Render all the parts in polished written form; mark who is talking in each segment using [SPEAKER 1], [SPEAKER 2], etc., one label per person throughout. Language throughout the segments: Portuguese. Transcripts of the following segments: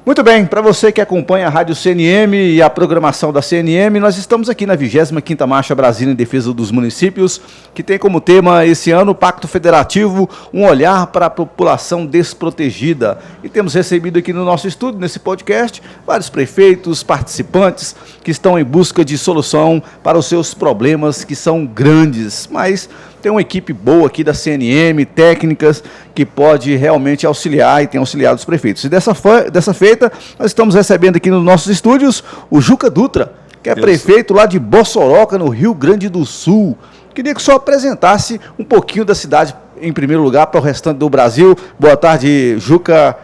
[SPEAKER 1] Muito bem, para você que acompanha a Rádio CNM e a programação da CNM, nós estamos aqui na 25ª Marcha Brasília em Defesa dos Municípios, que tem como tema esse ano o Pacto Federativo, um olhar para a população desprotegida. E temos recebido aqui no nosso estúdio, nesse podcast, vários prefeitos, participantes que estão em busca de solução para os seus problemas que são grandes, mas tem uma equipe boa aqui da CNM, técnicas, que pode realmente auxiliar e tem auxiliado os prefeitos. E dessa feita, nós estamos recebendo aqui nos nossos estúdios o Juca Dutra, que é prefeito lá de Bossoroca, no Rio Grande do Sul. Queria que o senhor apresentasse um pouquinho da cidade, em primeiro lugar, para o restante do Brasil. Boa tarde, Juca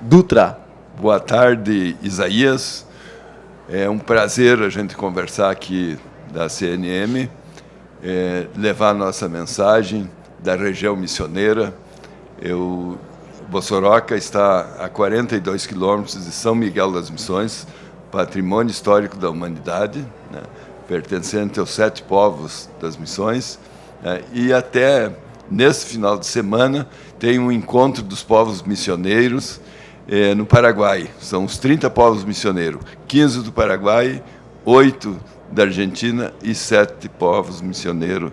[SPEAKER 1] Dutra.
[SPEAKER 2] Boa tarde, Isaías. É um prazer a gente conversar aqui da CNM, levar a nossa mensagem da região missioneira. Bossoroca está a 42 quilômetros de São Miguel das Missões, patrimônio histórico da humanidade, né, pertencente aos 7 povos das missões, né, e até nesse final de semana tem um encontro dos povos missioneiros no Paraguai. São os 30 povos missioneiros, 15 do Paraguai, 8 da Argentina e 7 povos missioneiros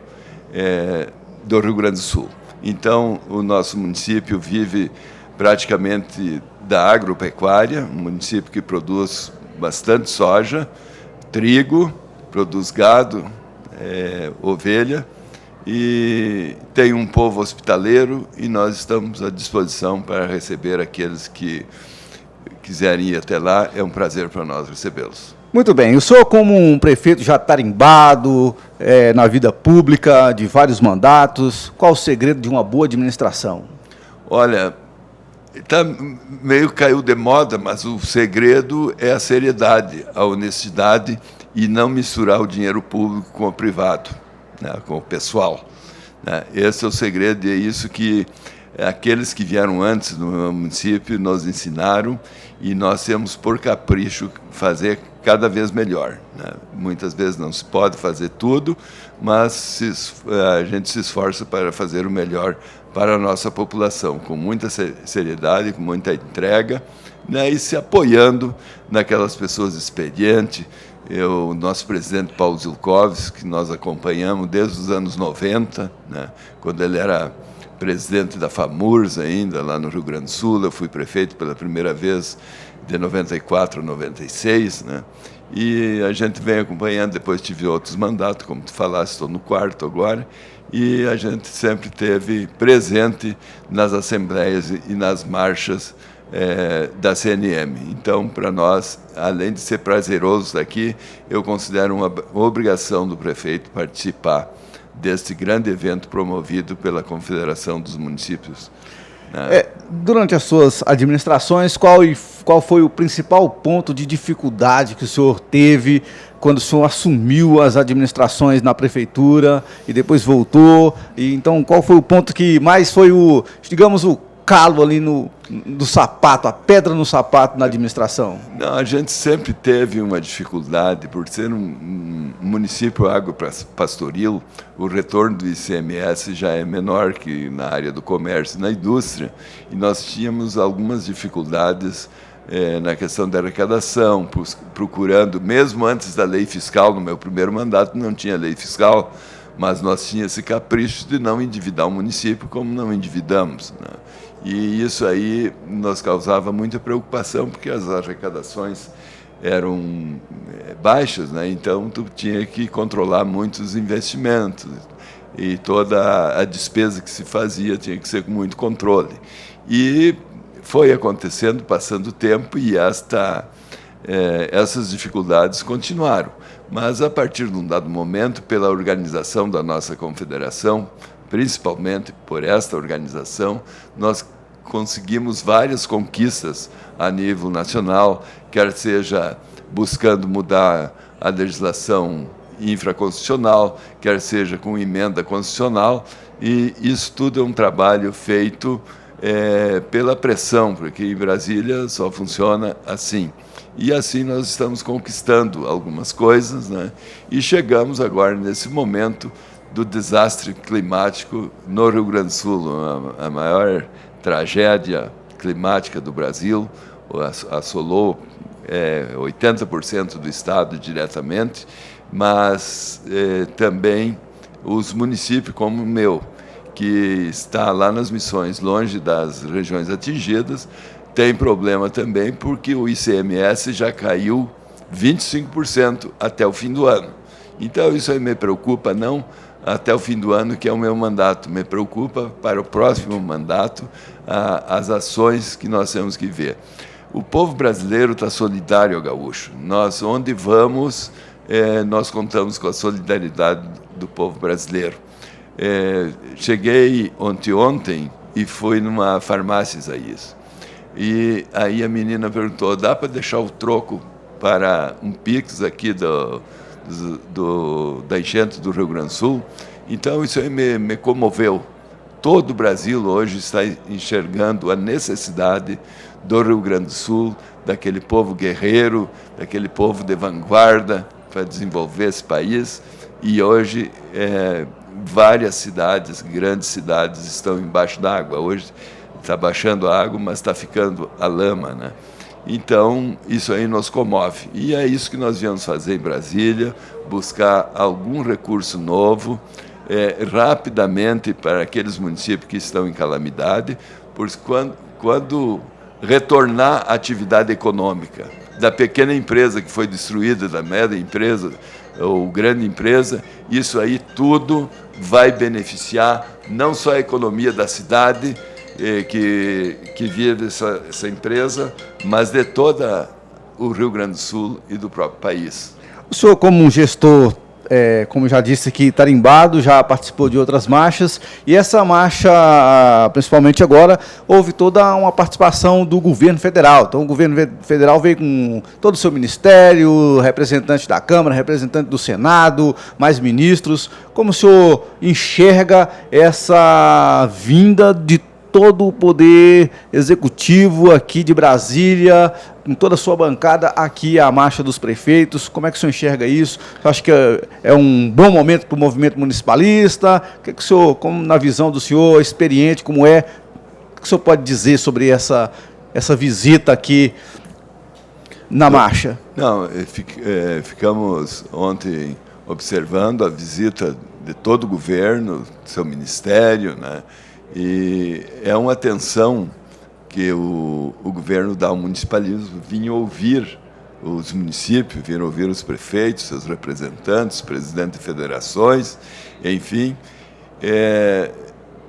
[SPEAKER 2] do Rio Grande do Sul. Então, o nosso município vive praticamente da agropecuária, um município que produz bastante soja, trigo, produz gado, ovelha, e tem um povo hospitaleiro, e nós estamos à disposição para receber aqueles que quiserem ir até lá. É um prazer para nós recebê-los.
[SPEAKER 1] Muito bem, o senhor, como um prefeito já tarimbado na vida pública, de vários mandatos, qual o segredo de uma boa administração?
[SPEAKER 2] Olha, meio caiu de moda, mas o segredo é a seriedade, a honestidade e não misturar o dinheiro público com o privado, né, com o pessoal, né? Esse é o segredo, e é isso que aqueles que vieram antes no meu município nos ensinaram, e nós temos, por capricho, fazer cada vez melhor, né? Muitas vezes não se pode fazer tudo, mas a gente se esforça para fazer o melhor para a nossa população, com muita seriedade, com muita entrega, né? E se apoiando naquelas pessoas experientes. O nosso presidente Paulo Zilkovski, que nós acompanhamos desde os anos 90, né? Quando ele era presidente da FAMURS ainda, lá no Rio Grande do Sul. Eu fui prefeito pela primeira vez de 94 a 96, né? E a gente vem acompanhando, depois tive outros mandatos, como tu falaste, estou no 4º agora, e a gente sempre esteve presente nas assembleias e nas marchas da CNM. Então, para nós, além de ser prazeroso estar aqui, eu considero uma obrigação do prefeito participar deste grande evento promovido pela Confederação dos Municípios.
[SPEAKER 1] Durante as suas administrações, qual foi o principal ponto de dificuldade que o senhor teve quando o senhor assumiu as administrações na prefeitura e depois voltou? E então, qual foi o ponto que mais foi o calo ali do sapato, a pedra no sapato na administração?
[SPEAKER 2] Não, a gente sempre teve uma dificuldade, por ser um município agropastoril, o retorno do ICMS já é menor que na área do comércio e na indústria, e nós tínhamos algumas dificuldades na questão da arrecadação, procurando, mesmo antes da lei fiscal, no meu primeiro mandato não tinha lei fiscal, mas nós tínhamos esse capricho de não endividar o município como não endividamos, né? E isso aí nos causava muita preocupação, porque as arrecadações eram baixas, né? Então tu tinha que controlar muitos investimentos, e toda a despesa que se fazia tinha que ser com muito controle. E foi acontecendo, passando o tempo, e essas dificuldades continuaram. Mas, a partir de um dado momento, pela organização da nossa confederação, principalmente por esta organização, nós conseguimos várias conquistas a nível nacional, quer seja buscando mudar a legislação infraconstitucional, quer seja com emenda constitucional, e isso tudo é um trabalho feito pela pressão, porque em Brasília só funciona assim. E assim nós estamos conquistando algumas coisas, né? E chegamos agora nesse momento do desastre climático no Rio Grande do Sul, a maior tragédia climática do Brasil, assolou 80% do estado diretamente, mas também os municípios como o meu, que está lá nas Missões, longe das regiões atingidas, tem problema também porque o ICMS já caiu 25% até o fim do ano. Então, isso aí me preocupa, não até o fim do ano, que é o meu mandato, me preocupa para o próximo mandato as ações que nós temos que ver. O povo brasileiro está solidário ao gaúcho. Nós, onde vamos, nós contamos com a solidariedade do povo brasileiro. Cheguei ontem e fui numa farmácia, Isaías. E aí a menina perguntou, dá para deixar o troco para um Pix aqui da enchente do Rio Grande do Sul? Então isso aí me comoveu. Todo o Brasil hoje está enxergando a necessidade do Rio Grande do Sul, daquele povo guerreiro, daquele povo de vanguarda para desenvolver esse país. E hoje várias cidades, grandes cidades, estão embaixo d'água. Hoje está baixando a água, mas está ficando a lama, né? Então, isso aí nos comove. E é isso que nós viemos fazer em Brasília, buscar algum recurso novo, rapidamente para aqueles municípios que estão em calamidade, porque quando retornar a atividade econômica da pequena empresa que foi destruída, da média empresa ou grande empresa, isso aí tudo vai beneficiar não só a economia da cidade, que vive essa empresa, mas de toda o Rio Grande do Sul e do próprio país.
[SPEAKER 1] O senhor, como um gestor, como já disse aqui, tarimbado, já participou de outras marchas, e essa marcha, principalmente agora, houve toda uma participação do governo federal. Então, o governo federal veio com todo o seu ministério, representante da Câmara, representante do Senado, mais ministros. Como o senhor enxerga essa vinda de todo o poder executivo aqui de Brasília, com toda a sua bancada aqui, a marcha dos prefeitos? Como é que o senhor enxerga isso? Eu acho que é um bom momento para o movimento municipalista. O que o senhor, como na visão do senhor, experiente como o que o senhor pode dizer sobre essa visita aqui na marcha?
[SPEAKER 2] Não, ficamos ontem observando a visita de todo o governo, do seu ministério, né? E é uma atenção que o governo dá ao municipalismo, vinha ouvir os municípios, vinha ouvir os prefeitos, seus representantes, presidentes de federações, enfim.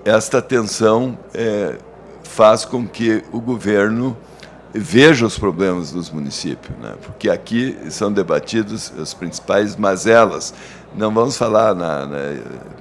[SPEAKER 2] Esta atenção faz com que o governo veja os problemas dos municípios, né? Porque aqui são debatidos as principais mazelas. Não vamos falar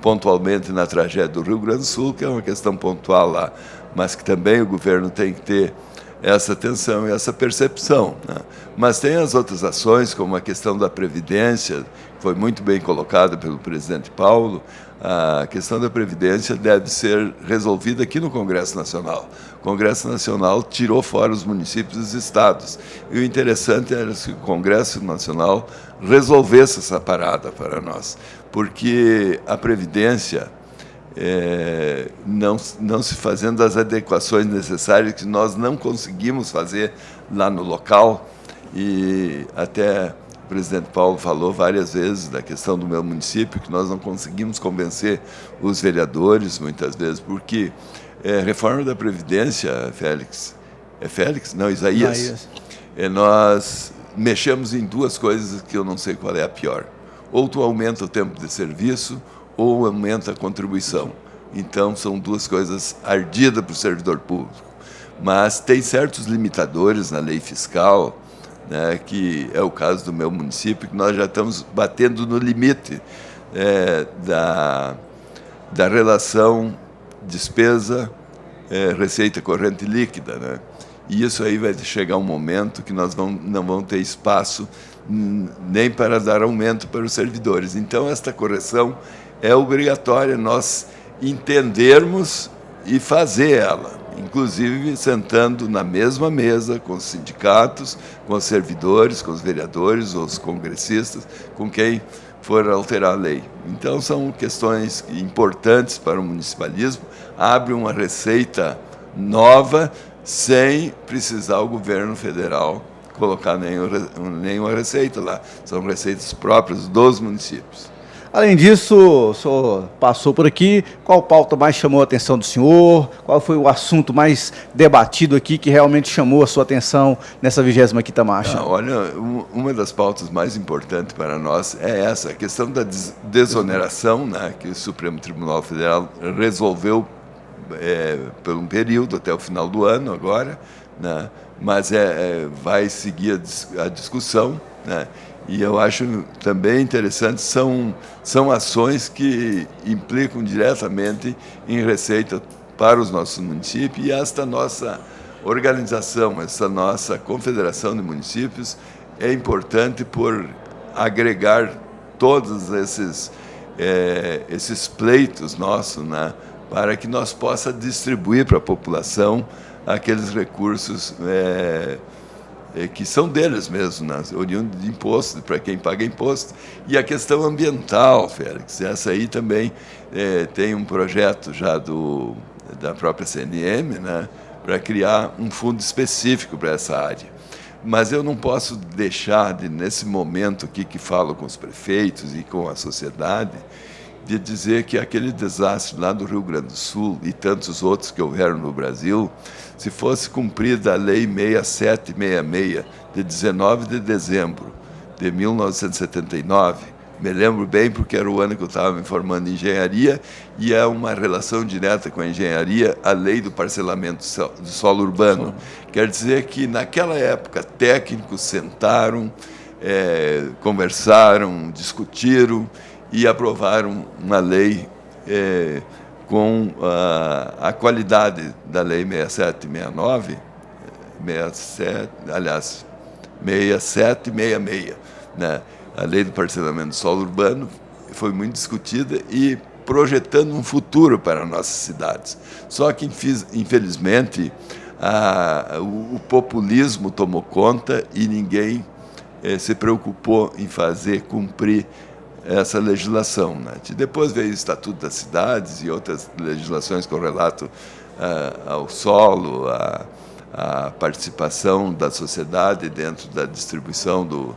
[SPEAKER 2] pontualmente na tragédia do Rio Grande do Sul, que é uma questão pontual lá, mas que também o governo tem que ter essa atenção e essa percepção, né? Mas tem as outras ações, como a questão da Previdência, que foi muito bem colocada pelo presidente Paulo. A questão da Previdência deve ser resolvida aqui no Congresso Nacional. O Congresso Nacional tirou fora os municípios e os estados. E o interessante era que o Congresso Nacional resolvesse essa parada para nós, porque a Previdência, não se fazendo as adequações necessárias, que nós não conseguimos fazer lá no local, e até o presidente Paulo falou várias vezes da questão do meu município, que nós não conseguimos convencer os vereadores, muitas vezes, porque reforma da Previdência, Félix, Não, Isaías. Nós mexemos em duas coisas que eu não sei qual é a pior. Ou tu aumenta o tempo de serviço, ou aumenta a contribuição. Então, são duas coisas ardidas para o servidor público. Mas tem certos limitadores na lei fiscal, né, que é o caso do meu município, que nós já estamos batendo no limite da relação despesa, receita corrente líquida, né? E isso aí vai chegar um momento que nós não vamos ter espaço nem para dar aumento para os servidores. Então, esta correção é obrigatória nós entendermos e fazer ela, inclusive sentando na mesma mesa com os sindicatos, com os servidores, com os vereadores, os congressistas, com quem for alterar a lei. Então, são questões importantes para o municipalismo, abre uma receita nova, sem precisar o governo federal colocar nenhuma receita lá. São receitas próprias dos municípios.
[SPEAKER 1] Além disso, o senhor passou por aqui, qual pauta mais chamou a atenção do senhor? Qual foi o assunto mais debatido aqui que realmente chamou a sua atenção nessa 25ª marcha?
[SPEAKER 2] Olha, uma das pautas mais importantes para nós é essa, a questão da desoneração, né, que o Supremo Tribunal Federal resolveu por um período, até o final do ano agora, né, mas vai seguir a discussão, né? E eu acho também interessante, são ações que implicam diretamente em receita para os nossos municípios, e esta nossa organização, essa nossa confederação de municípios é importante por agregar todos esses pleitos nossos, né, para que nós possa distribuir para a população aqueles recursos que são deles mesmo, né? Oriundo de imposto, para quem paga imposto. E a questão ambiental, Félix, essa aí também tem um projeto já da própria CNM, né, para criar um fundo específico para essa área. Mas eu não posso deixar, nesse momento aqui que falo com os prefeitos e com a sociedade, de dizer que aquele desastre lá do Rio Grande do Sul e tantos outros que houveram no Brasil, se fosse cumprida a Lei 6766, de 19 de dezembro de 1979, me lembro bem porque era o ano que eu estava me formando em engenharia, e é uma relação direta com a engenharia, a Lei do Parcelamento do Solo Urbano. Quer dizer que, naquela época, técnicos sentaram, conversaram, discutiram e aprovaram uma lei com a qualidade da Lei 6766, 6766, né? A Lei do Parcelamento do Solo Urbano foi muito discutida e projetando um futuro para nossas cidades. Só que, infelizmente, o populismo tomou conta e ninguém se preocupou em fazer cumprir essa legislação, né? Depois veio o Estatuto das Cidades e outras legislações com relato ao solo, à participação da sociedade dentro da distribuição do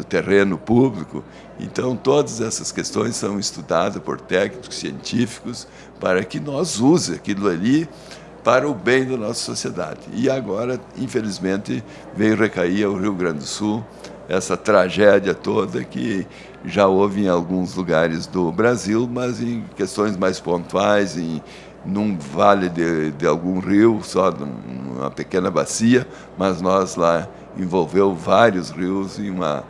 [SPEAKER 2] terreno público. Então, todas essas questões são estudadas por técnicos científicos para que nós usemos aquilo ali para o bem da nossa sociedade. E agora, infelizmente, veio recair ao Rio Grande do Sul essa tragédia toda que já houve em alguns lugares do Brasil, mas em questões mais pontuais, num vale de algum rio, só numa pequena bacia, mas nós lá envolveu vários rios e uma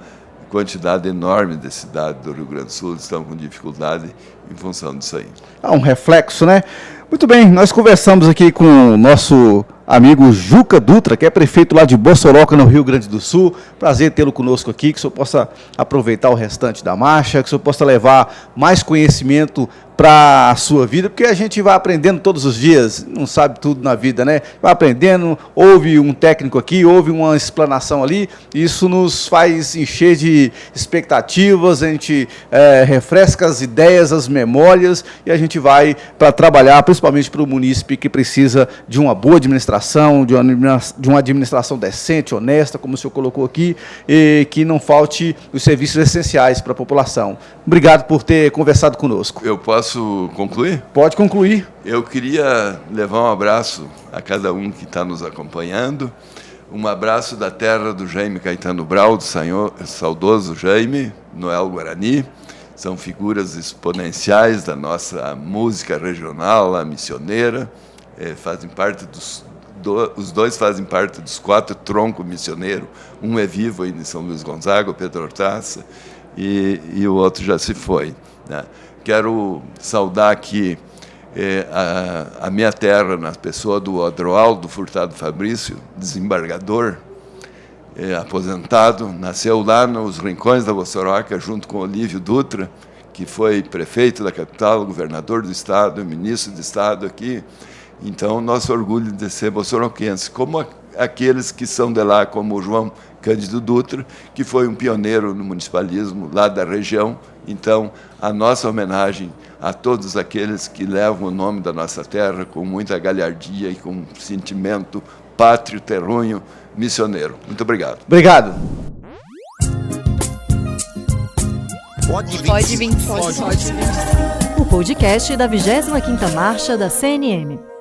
[SPEAKER 2] quantidade enorme de cidades do Rio Grande do Sul estão com dificuldade em função disso aí. Um reflexo, né? Muito bem, nós conversamos aqui com o nosso amigo Juca Dutra, que é prefeito lá de Bossoroca, no Rio Grande do Sul. Prazer tê-lo conosco aqui, que o senhor possa aproveitar o restante da marcha, que o senhor possa levar mais conhecimento para a sua vida, porque a gente vai aprendendo todos os dias, não sabe tudo na vida, né? Vai aprendendo, ouve um técnico aqui, ouve uma explanação ali, isso nos faz encher de expectativas, a gente refresca as ideias, as memórias, e a gente vai para trabalhar, principalmente para o munícipe que precisa de uma boa administração, de uma administração decente, honesta, como o senhor colocou aqui, e que não falte os serviços essenciais para a população. Obrigado por ter conversado conosco. Eu posso concluir?
[SPEAKER 1] Pode concluir.
[SPEAKER 2] Eu queria levar um abraço a cada um que está nos acompanhando, um abraço da terra do Jaime Caetano Brau, do saudoso Jaime, Noel Guarani. São figuras exponenciais da nossa música regional, a missioneira, fazem parte os dois fazem parte dos 4 troncos missioneiros, um é vivo ainda em São Luís Gonzaga, o Pedro Hortaça, e o outro já se foi, né? Quero saudar aqui a minha terra, na pessoa do Adroaldo Furtado Fabrício, desembargador, aposentado, nasceu lá nos Rincões da Bossoroca, junto com Olívio Dutra, que foi prefeito da capital, governador do estado, ministro de estado aqui. Então, nosso orgulho de ser bossoroquense. Como aqueles que são de lá, como o João Cândido Dutra, que foi um pioneiro no municipalismo lá da região. Então, a nossa homenagem a todos aqueles que levam o nome da nossa terra com muita galhardia e com sentimento pátrio, terrunho, missioneiro. Muito obrigado.
[SPEAKER 1] Obrigado.
[SPEAKER 3] Pode vir. O podcast da 25ª Marcha da CNM.